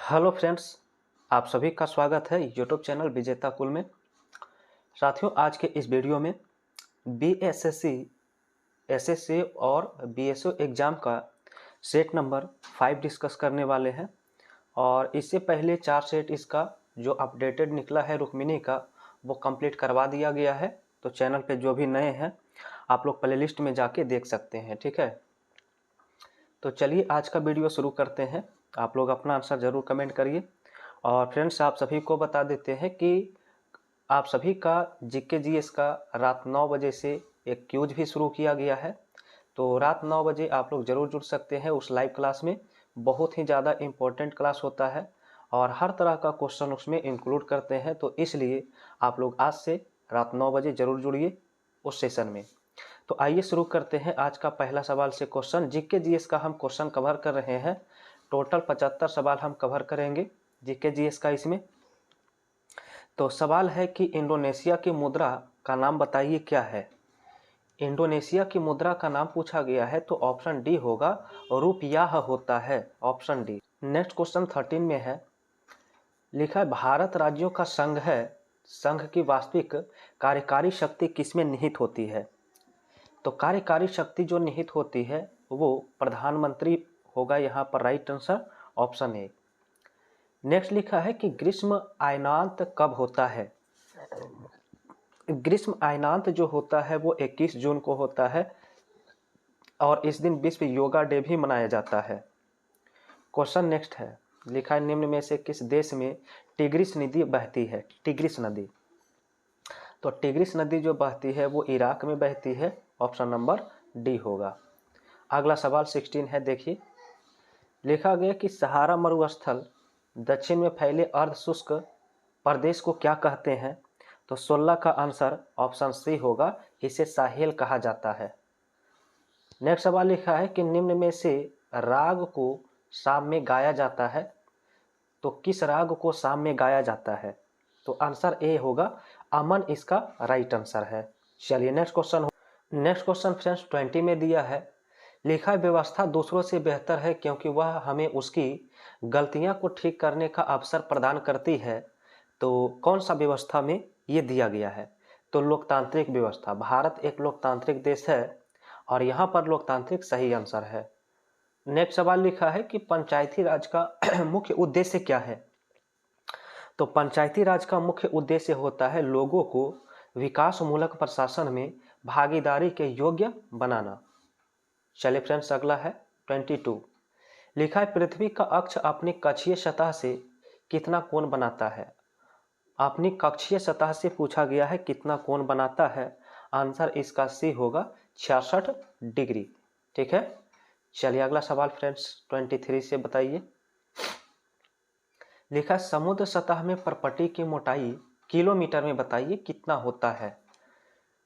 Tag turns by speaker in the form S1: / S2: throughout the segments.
S1: Hello friends, आप सभी का स्वागत है यूट्यूब चैनल विजेता कुल में। साथियों, आज के इस वीडियो में बीएसएससी, एसएससी और बीएसओ एग्ज़ाम का सेट नंबर 5 डिस्कस करने वाले हैं। और इससे पहले 4 सेट इसका जो अपडेटेड निकला है रुक्मिनी का, वो कंप्लीट करवा दिया गया है। तो चैनल पे जो भी नए हैं आप लोग प्लेलिस्ट में जाके देख सकते हैं, ठीक है। तो चलिए आज का वीडियो शुरू करते हैं। आप लोग अपना आंसर ज़रूर कमेंट करिए। और फ्रेंड्स, आप सभी को बता देते हैं कि आप सभी का जीके जीएस का रात 9 बजे से एक क्यूज भी शुरू किया गया है। तो रात 9 बजे आप लोग ज़रूर जुड़ सकते हैं उस लाइव क्लास में। बहुत ही ज़्यादा इम्पोर्टेंट क्लास होता है और हर तरह का क्वेश्चन उसमें इंक्लूड करते हैं। तो इसलिए आप लोग आज से रात 9 बजे ज़रूर जुड़िए उस सेशन में। तो आइए शुरू करते हैं आज का पहला सवाल से क्वेश्चन। जीके जीएस का हम क्वेश्चन कवर कर रहे हैं। टोटल 75 सवाल हम कवर करेंगे जीके जीएस का इसमें। तो सवाल है कि इंडोनेशिया की मुद्रा का नाम बताइए क्या है। इंडोनेशिया की मुद्रा का नाम पूछा गया है तो ऑप्शन डी होगा, रुपयाह होता है, ऑप्शन डी। नेक्स्ट क्वेश्चन 13 में है, लिखा है भारत राज्यों का संघ है, संघ की वास्तविक कार्यकारी शक्ति किसमें निहित होती है। तो कार्यकारी शक्ति जो निहित होती है वो प्रधानमंत्री होगा यहाँ पर right answer, option A. Next लिखा है कि ग्रीष्म अयनांत कब होता है। ग्रीष्म अयनांत जो होता है वो 21 जून को होता है और इस दिन विश्व योगा डे भी मनाया जाता है। क्वेश्चन नेक्स्ट है, लिखा है निम्न में से किस देश में टिग्रिस नदी बहती है। टिग्रिस नदी, तो टिग्रिस नदी जो बहती है वो इराक में बहती है, ऑप्शन नंबर डी होगा। अगला सवाल 16 है, देखिए। लिखा गया कि सहारा मरुस्थल दक्षिण में फैले अर्ध शुष्क प्रदेश को क्या कहते हैं। तो 16 का आंसर ऑप्शन सी होगा, इसे साहेल कहा जाता है। नेक्स्ट सवाल लिखा है कि निम्न में से राग को शाम में गाया जाता है। तो किस राग को शाम में गाया जाता है। तो आंसर ए होगा, अमन इसका राइट आंसर है। चलिए next question. Next question friends 20 में दिया है, लिखा है व्यवस्था दूसरों से बेहतर है क्योंकि वह हमें उसकी गलतियां को ठीक करने का अवसर प्रदान करती है। तो कौन सा व्यवस्था में ये दिया गया है। तो लोकतांत्रिक व्यवस्था। भारत एक लोकतांत्रिक देश है और यहाँ पर लोकतांत्रिक सही आंसर है। नेक्स्ट सवाल लिखा है कि पंचायती राज का मुख्य उद्देश्य क्या है। तो पंचायती राज का मुख्य उद्देश्य होता है लोगों को विकासमूलक प्रशासन में भागीदारी के योग्य बनाना। चलिए फ्रेंड्स, अगला है 22। लिखा है पृथ्वी का अक्ष अपनी कक्षीय सतह से कितना कोण बनाता है। अपनी कक्षीय सतह से पूछा गया है कितना कोण बनाता है। आंसर इसका सी होगा, 66 डिग्री। ठीक है। चलिए अगला सवाल फ्रेंड्स 23 से बताइए। लिखा है समुद्र सतह में परपटी की मोटाई किलोमीटर में बताइए कितना होता है।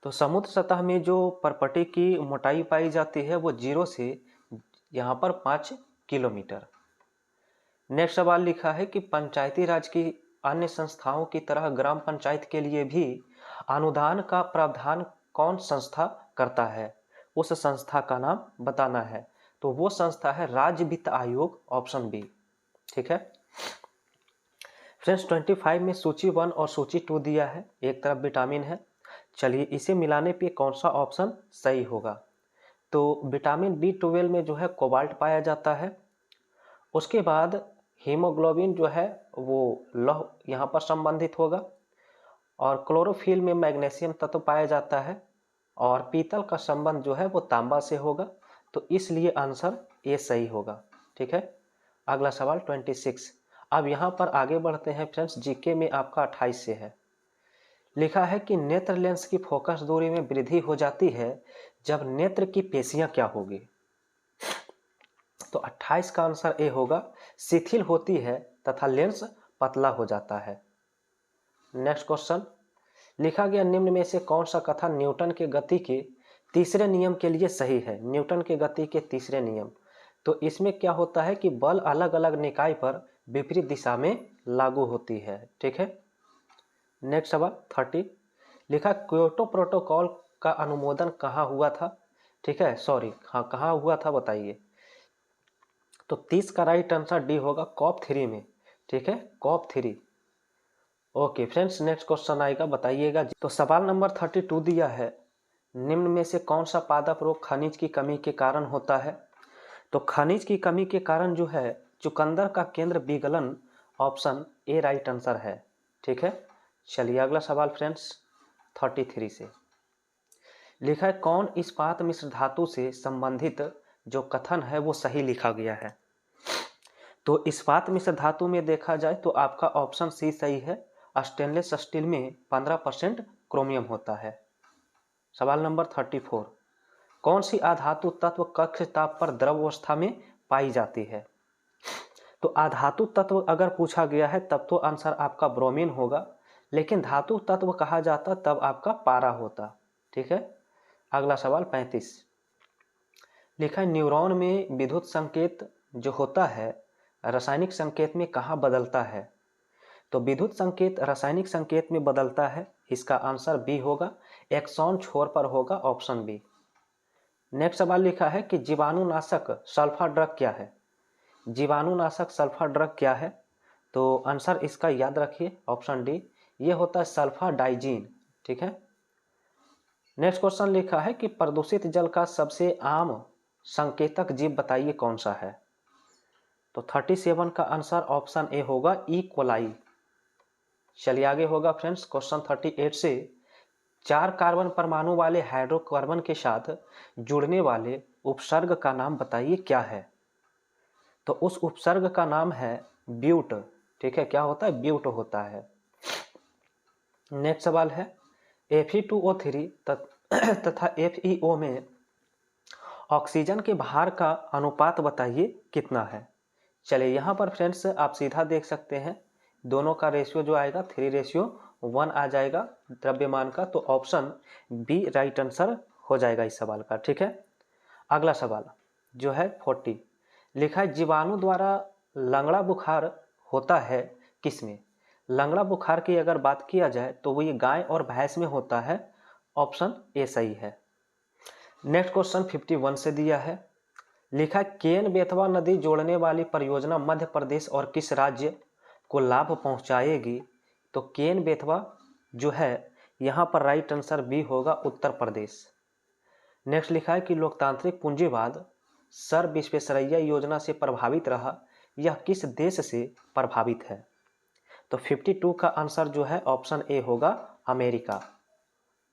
S1: तो समुद्र सतह में जो परपटी की मोटाई पाई जाती है वो 0 से यहाँ पर 5 किलोमीटर। नेक्स्ट सवाल लिखा है कि पंचायती राज की अन्य संस्थाओं की तरह ग्राम पंचायत के लिए भी अनुदान का प्रावधान कौन संस्था करता है। उस संस्था का नाम बताना है। तो वो संस्था है राज्य वित्त आयोग, ऑप्शन बी। ठीक है फ्रेंड्स, 25 में सूची 1 और सूची 2 दिया है। एक तरफ विटामिन है। चलिए इसे मिलाने पे कौन सा ऑप्शन सही होगा। तो विटामिन B12 में जो है कोबाल्ट पाया जाता है। उसके बाद हीमोग्लोबिन जो है वो लौह यहाँ पर संबंधित होगा और क्लोरोफिल में मैग्नीशियम तत्व पाया जाता है और पीतल का संबंध जो है वो तांबा से होगा। तो इसलिए आंसर ये सही होगा। ठीक है। अगला सवाल 26। अब यहाँ पर आगे बढ़ते हैं फ्रेंड्स। जीके में आपका 28 से है। लिखा है कि नेत्र लेंस की फोकस दूरी में वृद्धि हो जाती है जब नेत्र की पेशियां क्या होगी। तो 28 का आंसर ए होगा, शिथिल होती है तथा लेंस पतला हो जाता है। Next question. लिखा गया निम्न में से कौन सा कथन न्यूटन के गति के तीसरे नियम के लिए सही है। न्यूटन के गति के तीसरे नियम। तो इसमें क्या होता है कि बल अलग अलग निकाय पर विपरीत दिशा में लागू होती है। ठीक है। नेक्स्ट सवाल 30। लिखा क्योटो प्रोटोकॉल का अनुमोदन कहाँ हुआ था। ठीक है, सॉरी, हाँ कहाँ हुआ था बताइए। तो 30 का राइट आंसर डी होगा, COP3 में। ठीक है, COP3। Okay friends, next question आएगा, बताइएगा। तो सवाल नंबर 32 दिया है, निम्न में से कौन सा पादप रोग खनिज की कमी के कारण होता है? तो खनिज की कमी के कारण जो है चुकंदर का केंद्र विगलन, ऑप्शन ए राइट आंसर है। ठीक है, चलिए अगला सवाल फ्रेंड्स 33 से लिखा है, कौन इस्पात मिश्र धातु से संबंधित जो कथन है वो सही लिखा गया है? तो इस्पात मिश्र धातु में देखा जाए तो आपका ऑप्शन सी सही है, स्टेनलेस स्टील में 15% क्रोमियम होता है। सवाल नंबर 34, कौन सी अधातु तत्व कक्ष ताप पर द्रव अवस्था में पाई जाती है? तो अधातु तत्व अगर पूछा गया है तब तो आंसर आपका ब्रोमीन होगा, लेकिन धातु तत्व कहा जाता तब आपका पारा होता। ठीक है, अगला सवाल 35 लिखा है, न्यूरॉन में विद्युत संकेत जो होता है रासायनिक संकेत में कहाँ बदलता है? तो विद्युत संकेत रासायनिक संकेत में बदलता है, इसका आंसर बी होगा, एक्सॉन छोर पर होगा, ऑप्शन बी। नेक्स्ट सवाल लिखा है कि जीवाणुनाशक सल्फा ड्रग क्या है? जीवाणुनाशक सल्फा ड्रग क्या है? तो आंसर इसका याद रखिए, ऑप्शन डी, ये होता है सल्फा डाइजीन। ठीक है, नेक्स्ट क्वेश्चन लिखा है कि प्रदूषित जल का सबसे आम संकेतक जीव बताइए कौन सा है? तो 37 का आंसर ऑप्शन ए होगा, ई कोलाई। चलिए आगे होगा फ्रेंड्स क्वेश्चन 38 से, 4 कार्बन परमाणु वाले हाइड्रोकार्बन के साथ जुड़ने वाले उपसर्ग का नाम बताइए क्या है? तो उस उपसर्ग का नाम है ब्यूट। ठीक है, क्या होता है? ब्यूट होता है। नेक्स्ट सवाल है, Fe2O3 तथा FeO में ऑक्सीजन के भार का अनुपात बताइए कितना है? चलिए यहाँ पर फ्रेंड्स आप सीधा देख सकते हैं, दोनों का रेशियो जो आएगा 3:1 आ जाएगा द्रव्यमान का, तो ऑप्शन बी राइट आंसर हो जाएगा इस सवाल का। ठीक है, अगला सवाल जो है 40 लिखा है, जीवाणु द्वारा लंगड़ा बुखार होता है किसमें? लंगड़ा बुखार की अगर बात किया जाए तो वो ये गाय और भैंस में होता है, ऑप्शन ए सही है। नेक्स्ट क्वेश्चन 51 से दिया है, लिखा है, केन बेतवा नदी जोड़ने वाली परियोजना मध्य प्रदेश और किस राज्य को लाभ पहुंचाएगी? तो केन बेतवा जो है यहाँ पर राइट आंसर बी होगा, उत्तर प्रदेश। नेक्स्ट लिखा है कि लोकतांत्रिक पूंजीवाद सर विश्वेश्वरैया योजना से प्रभावित रहा, यह किस देश से प्रभावित है? तो 52 का आंसर जो है ऑप्शन ए होगा, अमेरिका।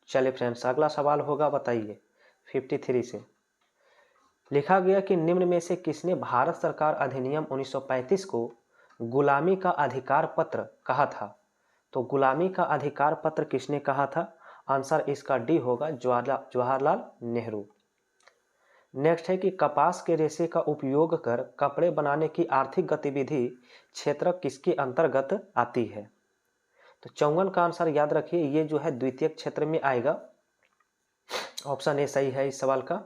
S1: चलिए फ्रेंड्स अगला सवाल होगा, बताइए 53 से लिखा गया कि निम्न में से किसने भारत सरकार अधिनियम 1935 को गुलामी का अधिकार पत्र कहा था? तो गुलामी का अधिकार पत्र किसने कहा था? आंसर इसका डी होगा, जवाहरलाल नेहरू। नेक्स्ट है कि कपास के रेशे का उपयोग कर कपड़े बनाने की आर्थिक गतिविधि क्षेत्र किसके अंतर्गत आती है? तो 54 का आंसर याद रखिए, ये जो है द्वितीयक क्षेत्र में आएगा, ऑप्शन ए सही है इस सवाल का।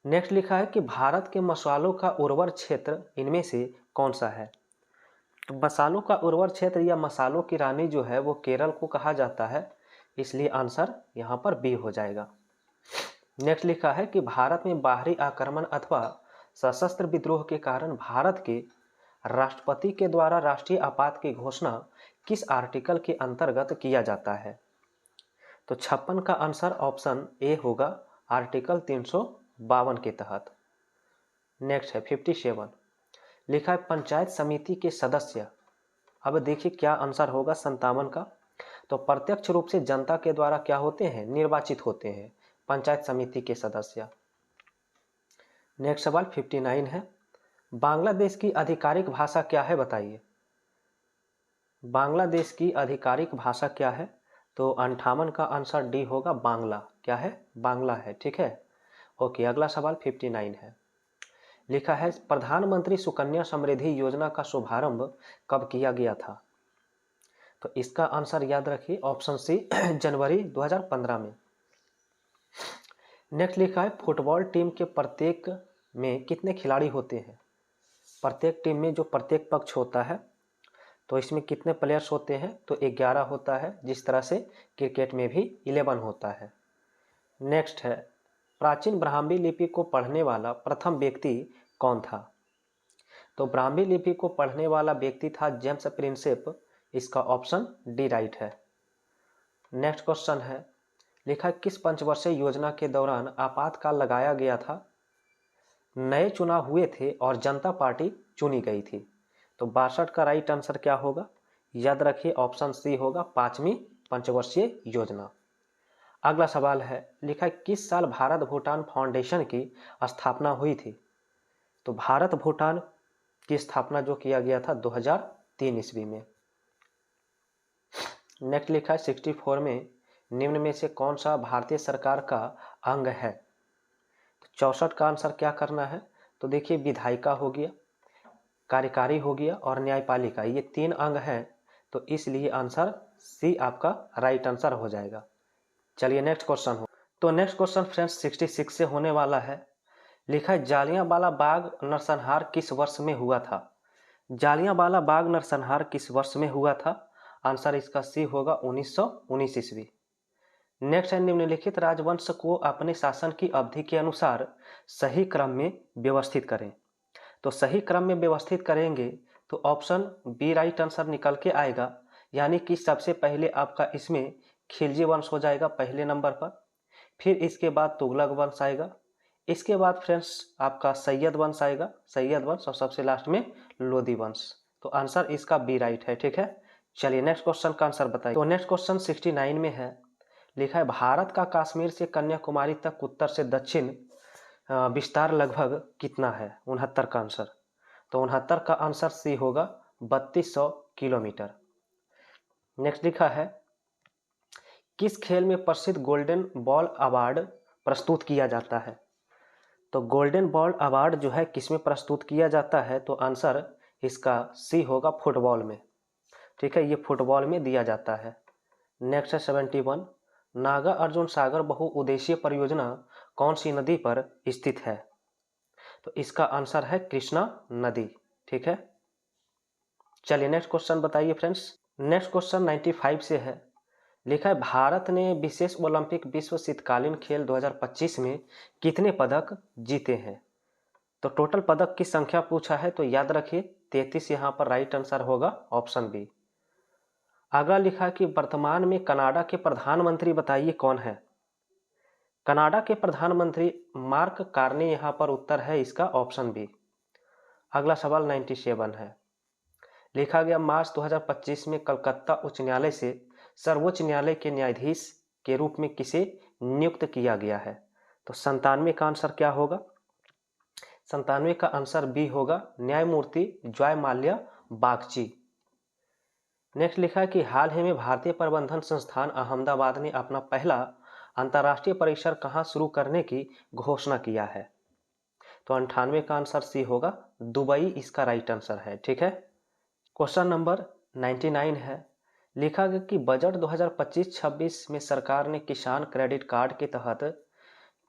S1: नेक्स्ट लिखा है कि भारत के मसालों का उर्वर क्षेत्र इनमें से कौन सा है? तो मसालों का उर्वर क्षेत्र या मसालों की रानी जो है वो केरल को कहा जाता है, इसलिए आंसर यहाँ पर बी हो जाएगा। नेक्स्ट लिखा है कि भारत में बाहरी आक्रमण अथवा सशस्त्र विद्रोह के कारण भारत के राष्ट्रपति के द्वारा राष्ट्रीय आपात की घोषणा किस आर्टिकल के अंतर्गत किया जाता है? तो 56 का आंसर ऑप्शन ए होगा, आर्टिकल 352 के तहत। नेक्स्ट है 57 लिखा है, पंचायत समिति के सदस्य, अब देखिए क्या आंसर होगा 57 का। तो प्रत्यक्ष रूप से जनता के द्वारा क्या होते हैं? निर्वाचित होते हैं पंचायत समिति के सदस्य। नेक्स्ट सवाल 59 है, बांग्लादेश की आधिकारिक भाषा क्या है बताइए? बांग्लादेश की आधिकारिक भाषा क्या है? तो 58 का आंसर डी होगा, बांग्ला। क्या है? बांग्ला है। ठीक है, ओके अगला सवाल 59 है, लिखा है, प्रधानमंत्री सुकन्या समृद्धि योजना का शुभारंभ कब किया गया था? तो इसका आंसर याद रखिए, ऑप्शन सी जनवरी 2015 में। नेक्स्ट लिखा है, फुटबॉल टीम के प्रत्येक में कितने खिलाड़ी होते हैं? प्रत्येक टीम में जो प्रत्येक पक्ष होता है तो इसमें कितने प्लेयर्स होते हैं? तो 11 होता है, जिस तरह से क्रिकेट में भी 11 होता है। नेक्स्ट है, प्राचीन ब्राह्मी लिपि को पढ़ने वाला प्रथम व्यक्ति कौन था? तो ब्राह्मी लिपि को पढ़ने वाला व्यक्ति था जेम्स प्रिंसेप। इसका ऑप्शन डी राइट है। नेक्स्ट क्वेश्चन है, लिखा किस पंचवर्षीय योजना के दौरान आपातकाल लगाया गया था? नए चुनाव हुए थे और जनता पार्टी चुनी गई थी। तो 62 का राइट आंसर क्या होगा? याद रखिए ऑप्शन सी होगा, 5वीं पंचवर्षीय योजना। अगला सवाल है, लिखा किस साल भारत भूटान फाउंडेशन की स्थापना हुई थी? तो भारत भूटान की स्थापना जो किया गया था 2003 ईस्वी में। नेक्स्ट लिखा है 64 में निम्न में से कौन सा भारतीय सरकार का अंग है? तो 64 का आंसर क्या करना है? तो देखिए विधायिका हो गया, कार्यकारी हो गया और न्यायपालिका, ये 3 अंग हैं। तो इसलिए आंसर सी आपका राइट आंसर हो जाएगा। चलिए नेक्स्ट क्वेश्चन हो। तो नेक्स्ट क्वेश्चन फ्रेंड्स 66 से होने वाला है। लिखा है जालियांवाला बाग नरसंहार किस वर्ष में हुआ था? जालियांवाला बाग नरसंहार किस वर्ष में हुआ था? आंसर इसका सी होगा 1919 ईस्वी। नेक्स्ट है, निम्नलिखित राजवंश को अपने शासन की अवधि के अनुसार सही क्रम में व्यवस्थित करें। तो सही क्रम में व्यवस्थित करेंगे तो ऑप्शन बी राइट आंसर निकल के आएगा, यानी कि सबसे पहले आपका इसमें खिलजी वंश हो जाएगा पहले नंबर पर, फिर इसके बाद तुगलक वंश आएगा, इसके बाद फ्रेंड्स आपका सैयद वंश आएगा, सैयद वंश, और सबसे लास्ट में लोधी वंश। तो आंसर इसका बी राइट है। ठीक है, चलिए नेक्स्ट क्वेश्चन का आंसर बताइए। तो नेक्स्ट क्वेश्चन 69 में है। लिखा है भारत का कश्मीर से कन्याकुमारी तक उत्तर से दक्षिण विस्तार लगभग कितना है? 69 का आंसर। तो 69 का आंसर सी होगा 3200 किलोमीटर। नेक्स्ट लिखा है किस खेल में प्रसिद्ध गोल्डन बॉल अवार्ड प्रस्तुत किया जाता है? तो गोल्डन बॉल अवार्ड जो है किस में प्रस्तुत किया जाता है? तो आंसर इसका सी होगा फुटबॉल में। ठीक है, ये फुटबॉल में दिया जाता है। नेक्स्ट है 71, नागा अर्जुन सागर बहुउद्देशीय परियोजना कौन सी नदी पर स्थित है? तो इसका आंसर है कृष्णा नदी। ठीक है, चलिए नेक्स्ट क्वेश्चन बताइए फ्रेंड्स। नेक्स्ट क्वेश्चन 95 से है। लिखा है भारत ने विशेष ओलंपिक विश्व शीतकालीन खेल 2025 में कितने पदक जीते हैं? तो टोटल पदक की संख्या पूछा है, तो याद रखिए 33 यहाँ पर राइट आंसर होगा, ऑप्शन बी। अगला लिखा कि वर्तमान में कनाडा के प्रधानमंत्री बताइए कौन है? कनाडा के प्रधानमंत्री मार्क कार्नी, यहाँ पर उत्तर है इसका ऑप्शन बी। अगला सवाल 97 है। लिखा गया मार्च 2025 में कलकत्ता उच्च न्यायालय से सर्वोच्च न्यायालय के न्यायाधीश के रूप में किसे नियुक्त किया गया है? तो 97 का आंसर क्या होगा? 97 का आंसर बी होगा, न्यायमूर्ति जॉय माल्या बागची। नेक्स्ट लिखा है कि हाल ही में भारतीय प्रबंधन संस्थान अहमदाबाद ने अपना पहला अंतर्राष्ट्रीय परिसर कहाँ शुरू करने की घोषणा किया है? तो 98 का आंसर सी होगा, दुबई इसका राइट आंसर है। ठीक है, क्वेश्चन नंबर 99 है। लिखा गया कि बजट 2025-26 में सरकार ने किसान क्रेडिट कार्ड के तहत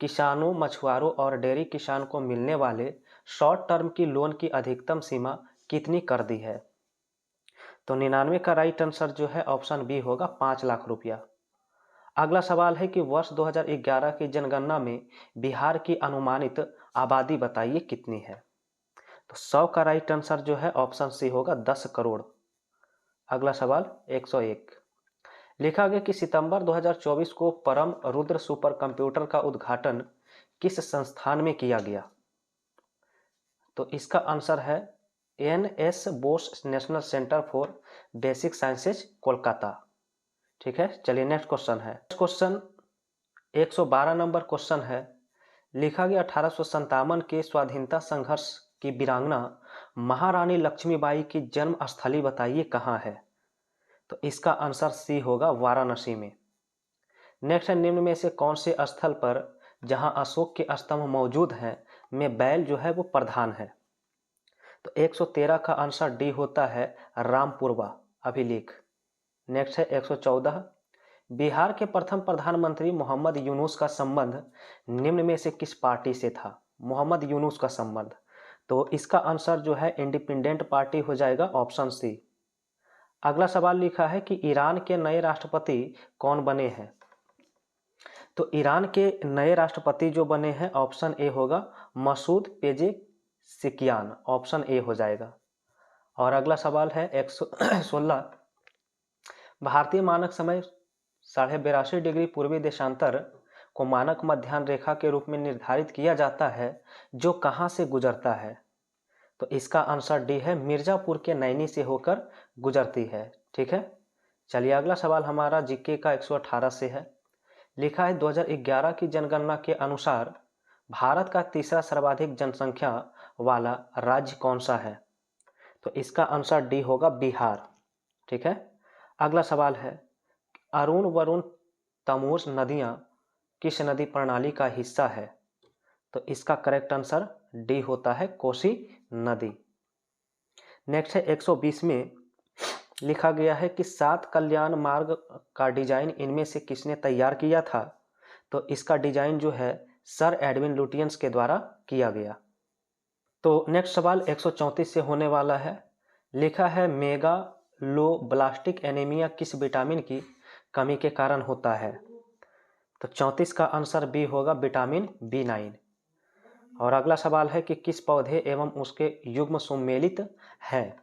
S1: किसानों, मछुआरों और डेयरी किसान को मिलने वाले शॉर्ट टर्म की लोन की अधिकतम सीमा कितनी कर दी है? तो 99 का राइट आंसर जो है ऑप्शन बी होगा, 5 लाख रुपया। अगला सवाल है कि वर्ष 2011 की जनगणना में बिहार की अनुमानित आबादी बताइए कितनी है? तो 100 का राइट आंसर जो है ऑप्शन सी होगा, 10 करोड़। अगला सवाल 101। लिखा गया कि सितंबर 2024 को परम रुद्र सुपर कंप्यूटर का उद्घाटन किस संस्थान में किया गया? तो इसका आंसर है NS Bose national centre for basic sciences Kolkata. ठीक है, चलिए नेक्स्ट क्वेश्चन है। क्वेश्चन 112 नंबर क्वेश्चन है। लिखा गया 1857 के स्वाधीनता संघर्ष की वीरांगना महारानी लक्ष्मीबाई की जन्म स्थली बताइए कहाँ है? तो इसका आंसर सी होगा, वाराणसी में। नेक्स्ट है, निम्न में से कौन से स्थल पर जहां अशोक के स्तंभ मौजूद हैं में बैल जो है वो प्रधान है? तो 113 का आंसर डी होता है, रामपुरवा अभिलेख। नेक्स्ट है 114। बिहार के प्रथम प्रधानमंत्री मोहम्मद यूनुस का संबंध निम्न में से किस पार्टी से था? मोहम्मद यूनुस का संबंध, तो इसका आंसर जो है इंडिपेंडेंट पार्टी हो जाएगा, ऑप्शन सी। अगला सवाल लिखा है कि ईरान के नए राष्ट्रपति कौन बने हैं? तो ईरान के नए राष्ट्रपति जो बने हैं ऑप्शन ए होगा, मसूद पेजेशकियान। सिकियान, ऑप्शन ए हो जाएगा। और अगला सवाल है 116, भारतीय मानक समय 82.5 डिग्री पूर्वी देशांतर को मानक मध्याह्न रेखा के रूप में निर्धारित किया जाता है, जो कहाँ से गुजरता है? तो इसका आंसर डी है, मिर्जापुर के नैनी से होकर गुजरती है। ठीक है, चलिए अगला सवाल हमारा जीके का 118 से है। लिखा है 2011 की जनगणना के अनुसार भारत का तीसरा सर्वाधिक जनसंख्या वाला राज्य कौन सा है? तो इसका आंसर डी होगा, बिहार। ठीक है, अगला सवाल है, अरुण वरुण तमोर नदियां किस नदी प्रणाली का हिस्सा है? तो इसका करेक्ट आंसर डी होता है, कोसी नदी। नेक्स्ट है 120 में लिखा गया है कि 7 कल्याण मार्ग का डिजाइन इनमें से किसने तैयार किया था? तो इसका डिजाइन जो है सर एडविन लुटियंस के द्वारा किया गया। तो नेक्स्ट सवाल 134 से होने वाला है। लिखा है मेगालोब्लास्टिक एनीमिया किस विटामिन की कमी के कारण होता है? तो 34 का आंसर बी होगा, विटामिन B9। और अगला सवाल है कि किस पौधे एवं उसके युग्म सुमेलित हैं?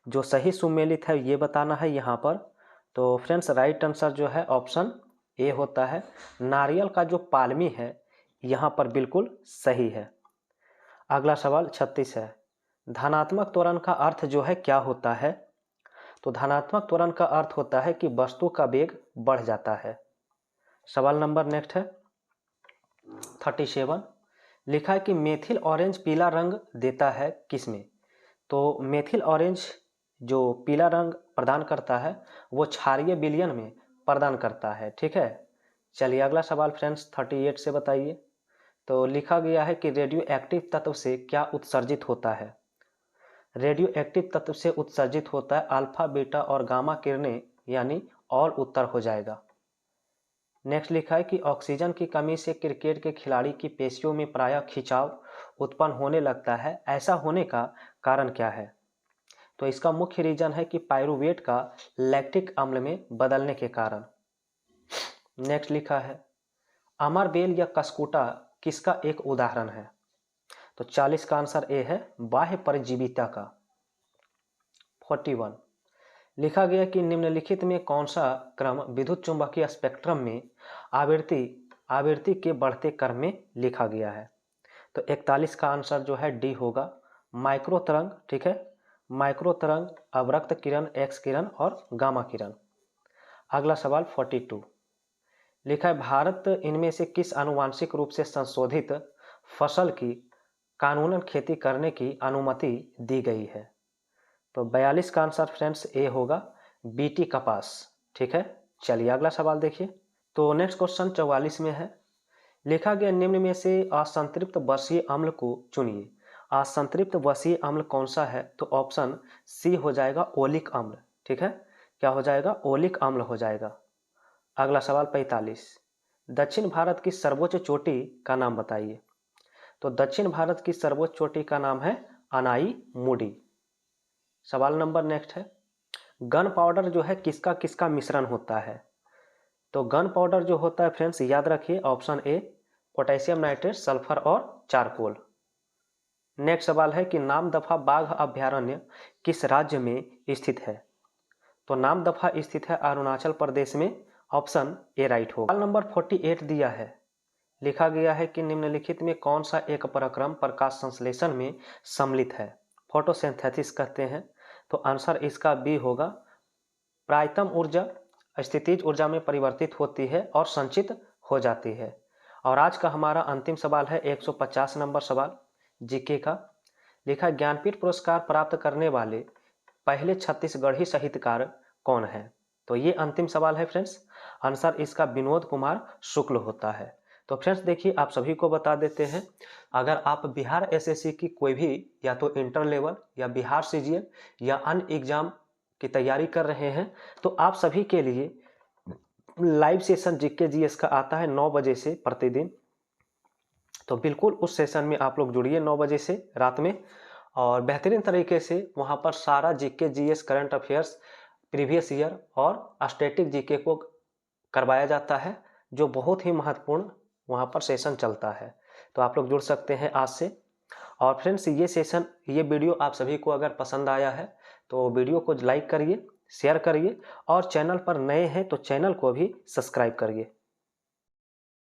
S1: जो सही सुमेलित है ये बताना है यहाँ पर। तो फ्रेंड्स राइट आंसर जो है ऑप्शन ए होता है, नारियल का जो पालमी है यहाँ पर बिल्कुल सही है। अगला सवाल 36 है, धनात्मक त्वरण का अर्थ जो है क्या होता है? तो धनात्मक त्वरण का अर्थ होता है कि वस्तु का वेग बढ़ जाता है। सवाल नंबर नेक्स्ट है 37, लिखा है कि मेथिल ऑरेंज पीला रंग देता है किसमें? तो मेथिल ऑरेंज जो पीला रंग प्रदान करता है वो क्षारीय विलयन में प्रदान करता है। ठीक है, चलिए अगला सवाल फ्रेंड्स 38 से बताइए। तो लिखा गया है कि रेडियो एक्टिव तत्व से क्या उत्सर्जित होता है? रेडियो एक्टिव तत्व से उत्सर्जित होता है अल्फा बीटा और गामा किरणें, यानी ऑल उत्तर हो जाएगा। नेक्स्ट लिखा है कि ऑक्सीजन की कमी से क्रिकेट के खिलाड़ी की पेशियों में प्रायः खिंचाव उत्पन्न होने लगता है, ऐसा होने का कारण क्या है? तो इसका मुख्य रीजन है कि पायरुवेट का लैक्टिक अम्ल में बदलने के कारण। नेक्स्ट लिखा है अमरबेल या कसकुटा किसका एक उदाहरण है? तो 40 का आंसर ए है, बाह्य परजीविता का। 41, लिखा गया कि निम्नलिखित में कौन सा क्रम विद्युत चुंबकीय स्पेक्ट्रम में आवृत्ति के बढ़ते क्रम में लिखा गया है? तो 41 का आंसर जो है डी होगा, माइक्रो तरंग। ठीक है, माइक्रो तरंग, अवरक्त किरण, एक्स किरण और गामा किरण। अगला सवाल 42, लिखा है भारत इनमें से किस आनुवांशिक रूप से संशोधित फसल की कानूनन खेती करने की अनुमति दी गई है? तो 42 का आंसर फ्रेंड्स ए होगा, बीटी कपास। ठीक है, चलिए अगला सवाल देखिए। तो नेक्स्ट क्वेश्चन 44 में है, लिखा गया निम्न में से असंतृप्त वसीय अम्ल को चुनिए। असंतृप्त वसीय अम्ल कौन सा है? तो ऑप्शन सी हो जाएगा, ओलिक अम्ल। ठीक है, क्या हो जाएगा? ओलिक अम्ल हो जाएगा। अगला सवाल 45, दक्षिण भारत की सर्वोच्च चोटी का नाम बताइए। तो दक्षिण भारत की सर्वोच्च चोटी का नाम है अनाई मुडी। सवाल नंबर नेक्स्ट है, गन पाउडर जो है किसका किसका मिश्रण होता है? तो गन पाउडर जो होता है फ्रेंड्स याद रखिए, option A, potassium nitrate, sulphur और चारकोल। नेक्स्ट सवाल है कि नामदफा बाघ अभ्यारण्य किस राज्य में स्थित है? तो नामदफा स्थित है अरुणाचल प्रदेश में, ऑप्शन ए राइट होगा। सवाल नंबर 48 दिया है, लिखा गया है कि निम्नलिखित में कौन सा एक प्रक्रम प्रकाश संश्लेषण में सम्मिलित है? फोटोसिंथेसिस कहते हैं। तो आंसर इसका बी होगा, प्रायतम ऊर्जा स्थितिज ऊर्जा में परिवर्तित होती है और संचित हो जाती है। और आज का हमारा अंतिम सवाल है 150 नंबर सवाल जीके का। लिखा ज्ञानपीठ पुरस्कार प्राप्त करने वाले पहले छत्तीसगढ़ी साहित्यकार कौन है? तो ये अंतिम सवाल है फ्रेंड्स, आंसर इसका विनोद कुमार शुक्ल होता है। तो फ्रेंड्स देखिए आप सभी को बता देते हैं, अगर आप बिहार एसएससी की कोई भी या तो इंटर लेवल या बिहार सीजीएल या अन्य एग्जाम की तैयारी कर रहे हैं तो आप सभी के लिए लाइव सेशन जीके जीएस का आता है 9 बजे से प्रतिदिन। तो बिल्कुल उस सेशन में आप लोग जुड़िए 9 बजे से रात में, और बेहतरीन तरीके से वहाँ पर सारा GK GS current affairs previous year और स्टैटिक जीके को करवाया जाता है, जो बहुत ही महत्वपूर्ण वहाँ पर सेशन चलता है। तो आप लोग जुड़ सकते हैं आज से। और फ्रेंड्स ये वीडियो आप सभी को अगर पसंद आया है तो वीडियो को लाइक करिए, शेयर करिए और चैनल पर नए हैं तो चैनल को भी सब्सक्राइब करिए।